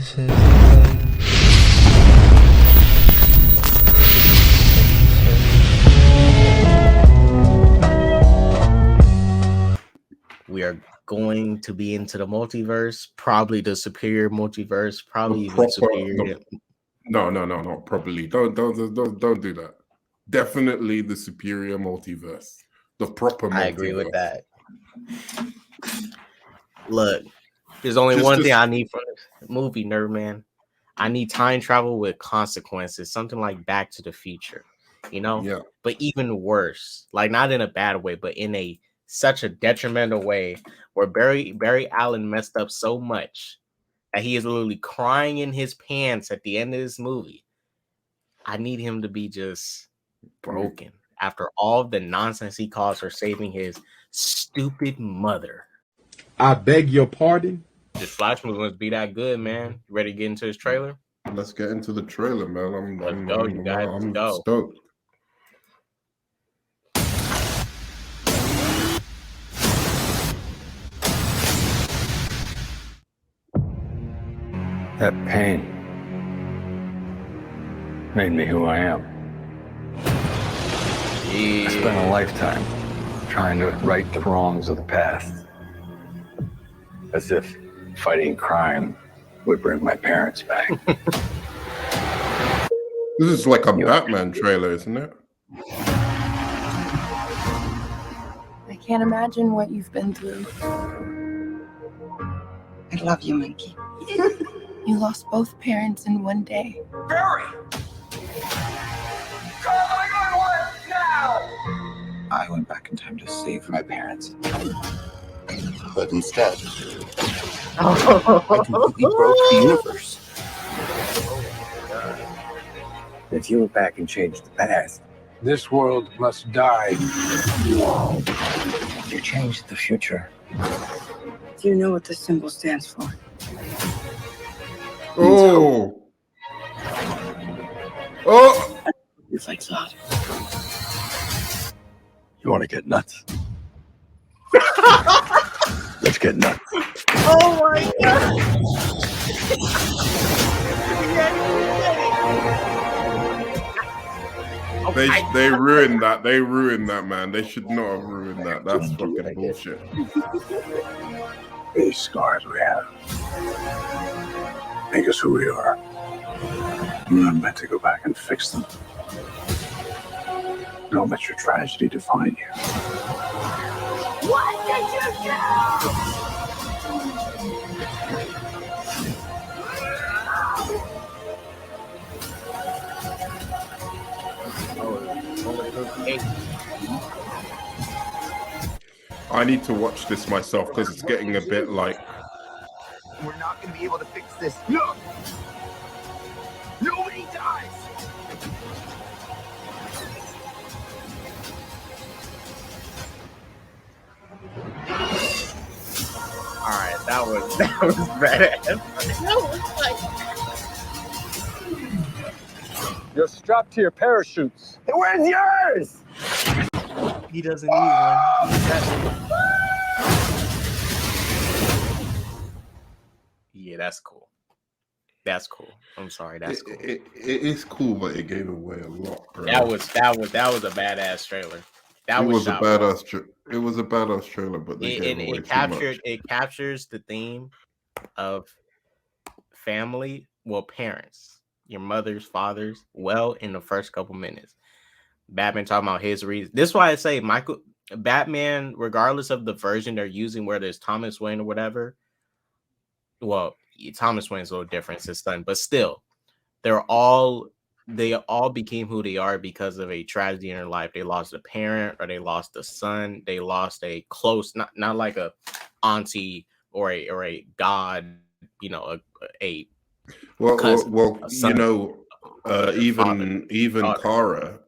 We are going to be into the multiverse, probably the superior multiverse, probably even superior. No, probably. Don't do that. Definitely the superior multiverse. The proper multiverse. I agree with that. Look, there's only one thing I need from this movie, nerd man. I need time travel with consequences, something like Back to the Future, you know? Yeah. But even worse, like not in a bad way, but in such a detrimental way where Barry Allen messed up so much that he is literally crying in his pants at the end of this movie. I need him to be just broken after all of the nonsense he caused for saving his stupid mother. I beg your pardon? This Flash movie must be that good, man. You ready to get into this trailer? Let's get into the trailer, man. I'm stoked. That pain made me who I am. I spent a lifetime trying to right the wrongs of the past. As if fighting crime would bring my parents back. This is like a Batman trailer, isn't it? I can't imagine what you've been through. I love you, Monkey. You lost both parents in one day. Barry! I went back in time to save my parents. But instead, I completely broke the universe. If you went back and changed the past, this world must die. You changed the future. Do you know what this symbol stands for? Oh! It's like that. You want to get nuts? Let's get nuts. Oh my god! They ruined that. They ruined that, man. They should not have ruined that. That's fucking bullshit. These scars we have make us who we are. I'm not meant to go back and fix them. Don't let your tragedy define you. What did you do? I need to watch this myself because it's getting a bit like. We're not going to be able to fix this. No! Nobody dies! Alright, that was badass. You're strapped to your parachutes. Where's yours? He doesn't need one. Yeah, that's cool. That's cool. I'm sorry. That's cool. It is cool, but it gave away a lot, bro. That was a badass trailer. It was a badass trailer, but they gave away too much. It captures the theme of family, well, parents, your mothers, fathers, well, in the first couple minutes. Batman talking about his reason. This is why I say Batman, regardless of the version they're using, whether it's Thomas Wayne or whatever. Well, Thomas Wayne's a little different, his son, but still, they all became who they are because of a tragedy in their life. They lost a parent, or they lost a son. They lost a close, not like a auntie or a god, you know, a cousin, well, son, you know, even daughter.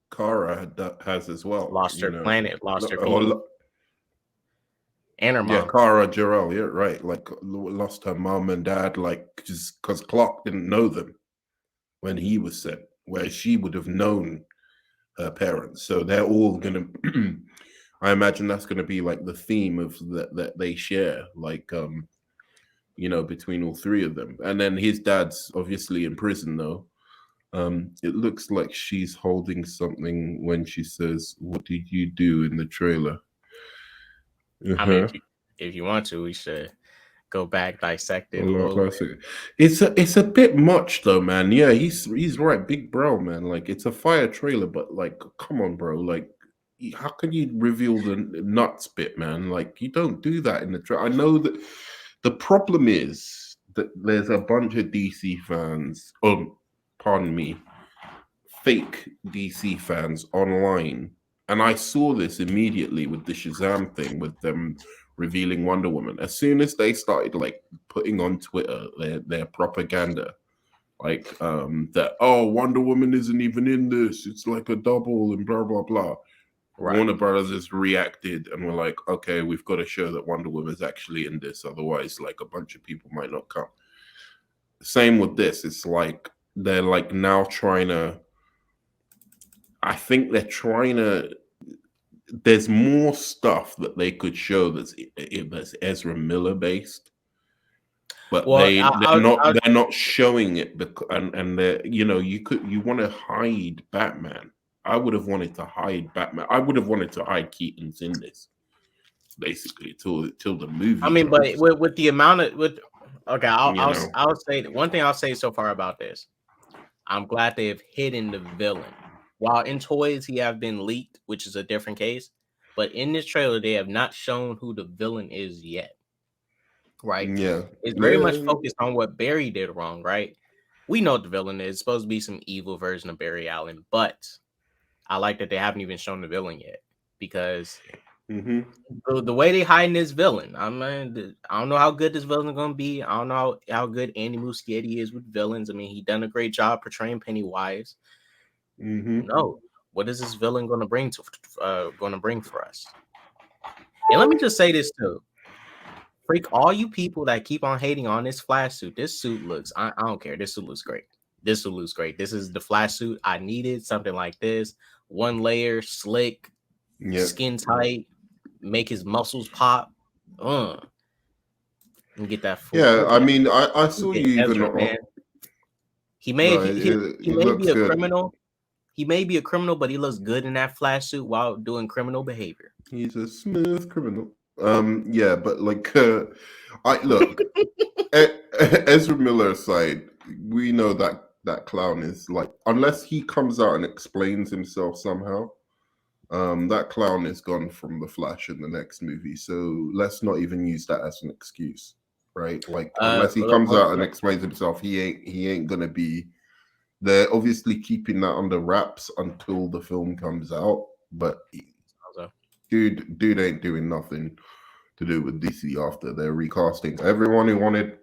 Kara has as well. Lost her planet, lost her people. And her mom. Yeah, Kara Jarrell, yeah, right. Like, lost her mom and dad, like, just because Clark didn't know them when he was sent, where she would have known her parents. So they're all gonna. I imagine that's gonna be like the theme of that they share. Like, you know, between all three of them. And then his dad's obviously in prison though. It looks like she's holding something when she says, "What did you do in the trailer?" I mean, if you want to, we should go back, dissect it a little bit. It's a bit much though, man. Yeah, he's right, big bro, man. Like it's a fire trailer, but like, come on, bro. Like, how can you reveal the nuts bit, man? Like, you don't do that in the trailer. I know that the problem is that there's a bunch of DC fans. Pardon me, fake DC fans online, and I saw this immediately with the Shazam thing, with them revealing Wonder Woman. As soon as they started like putting on Twitter their propaganda, like that, oh, Wonder Woman isn't even in this, it's like a double and blah blah blah. Right. Warner Brothers has reacted and we're like, okay, we've got to show that Wonder Woman is actually in this, otherwise like a bunch of people might not come. Same with this. It's like they're like now trying to, I think they're trying to, there's more stuff that they could show that's Ezra Miller based, but well, they're not showing it because, and they're, you know, you want to hide Batman. I would have wanted to hide Batman. I would have wanted to hide Keaton's in this, basically till the movie. I mean, drops. But with the amount of okay, I'll say one thing I'll say so far about this. I'm glad they have hidden the villain. While in toys he have been leaked, which is a different case, but in this trailer they have not shown who the villain is yet. Right? Yeah, it's very much focused on what Barry did wrong. Right? We know what the villain is. It's supposed to be some evil version of Barry Allen, but I like that they haven't even shown the villain yet because the way they hiding this villain, I don't know how good this villain is going to be. I don't know how good Andy Muschietti is with villains. I mean, he done a great job portraying Pennywise. No, what is this villain going to bring for us? And let me just say this too. Freak all you people that keep on hating on this Flash suit. This suit looks, I don't care. This suit looks great. This suit looks great. This is the Flash suit I needed. Something like this. One layer, slick, skin tight, make his muscles pop. And get that full. Yeah, I mean, I saw you Ezra, even. He may be a criminal. He may be a criminal, but he looks good in that Flash suit while doing criminal behavior. He's a smooth criminal. Yeah, but like, I look, Ezra Miller aside, we know that clown is like, unless he comes out and explains himself somehow, that clown is gone from the Flash in the next movie. So let's not even use that as an excuse, right? Like, unless he comes out and explains himself, he ain't gonna be. They're obviously keeping that under wraps until the film comes out, but dude ain't doing nothing to do with DC after they're recasting. Everyone who wanted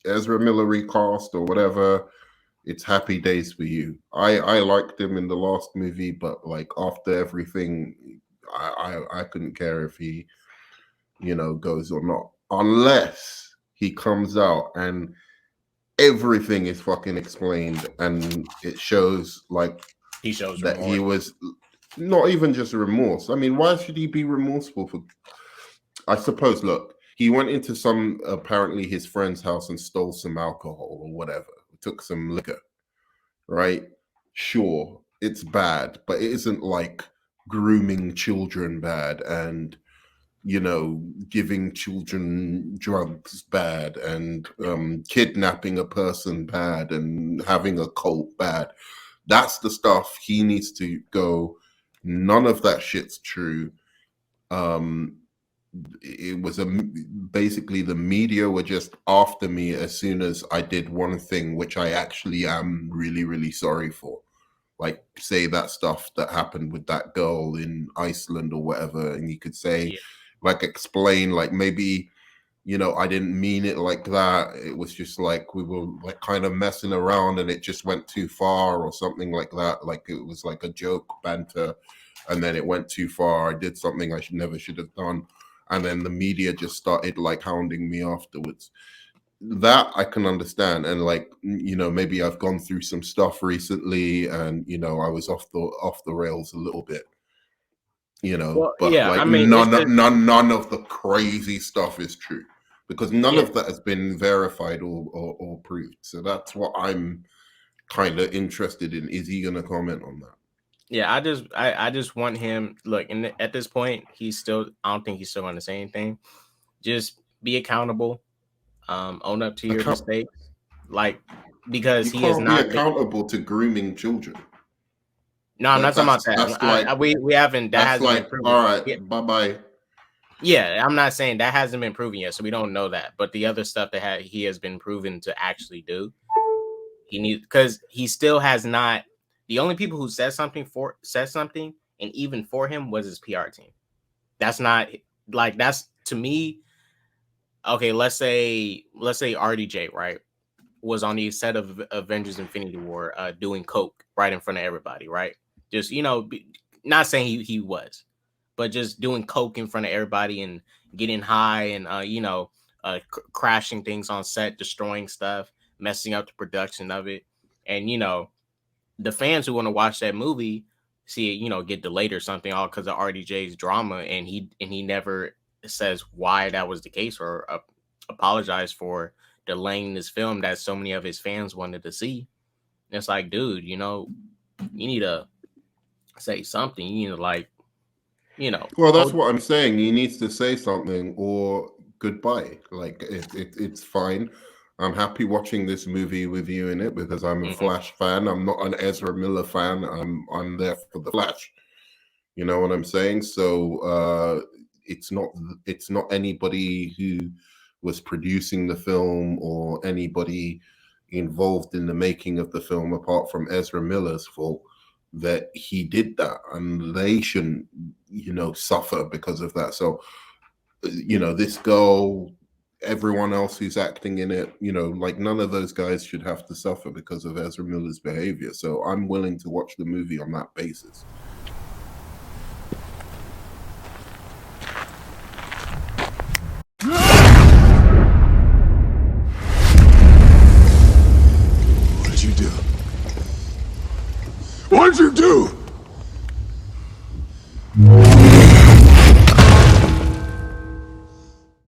Ezra Miller recast or whatever, it's happy days for you. I liked him in the last movie, but like after everything, I couldn't care if he, you know, goes or not, unless he comes out and everything is fucking explained and it shows like he shows that remorse. He was not even just remorse. I mean, why should he be remorseful for? I suppose, look, he went into apparently his friend's house and stole some alcohol or whatever, took some liquor, right? Sure, it's bad, but it isn't like grooming children bad and, you know, giving children drugs bad and kidnapping a person bad and having a cult bad. That's the stuff he needs to go. None of that shit's true. It was basically the media were just after me as soon as I did one thing, which I actually am really, really sorry for. Like, say that stuff that happened with that girl in Iceland or whatever, and you could say, like, explain, like, maybe, you know, I didn't mean it like that. It was just like we were like kind of messing around and it just went too far or something like that. Like it was like a joke, banter, and then it went too far. I did something I never should have done. And then the media just started like hounding me afterwards. That I can understand. And like, you know, maybe I've gone through some stuff recently and, you know, I was off the rails a little bit, you know, but like, I mean, none of the crazy stuff is true. because none of that has been verified or proved. So that's what I'm kind of interested in. Is he going to comment on that? Yeah, I just want him. Look, and at this point, I don't think he's still going to say anything. Just be accountable. Own up to your mistakes. Like, because he can't be accountable to grooming children. No, I'm not talking about that. That's like, we haven't. That hasn't been proven. All right, bye bye. Yeah, I'm not saying that hasn't been proven yet, so we don't know that. But the other stuff that he has been proven to actually do, because he still has not. The only people who said something, and even for him, was his PR team. That's not like, that's to me. Okay, let's say RDJ, right, was on the set of Avengers Infinity War doing coke right in front of everybody, right? Just, not saying he was, but just doing coke in front of everybody and getting high and crashing things on set, destroying stuff, messing up the production of it. And the fans who want to watch that movie see it, get delayed or something, all because of RDJ's drama, and he never says why that was the case or apologize for delaying this film that so many of his fans wanted to see. And it's like, dude, you need to say something. You need to Well, that's what I'm saying. He needs to say something or goodbye. Like, it's fine. I'm happy watching this movie with you in it because I'm a Flash fan. I'm not an Ezra Miller fan. I'm there for the Flash. You know what I'm saying? So it's not anybody who was producing the film or anybody involved in the making of the film apart from Ezra Miller's fault that he did that, and they shouldn't suffer because of that. So this girl, everyone else who's acting in it, like, none of those guys should have to suffer because of Ezra Miller's behavior. So I'm willing to watch the movie on that basis. What'd you do?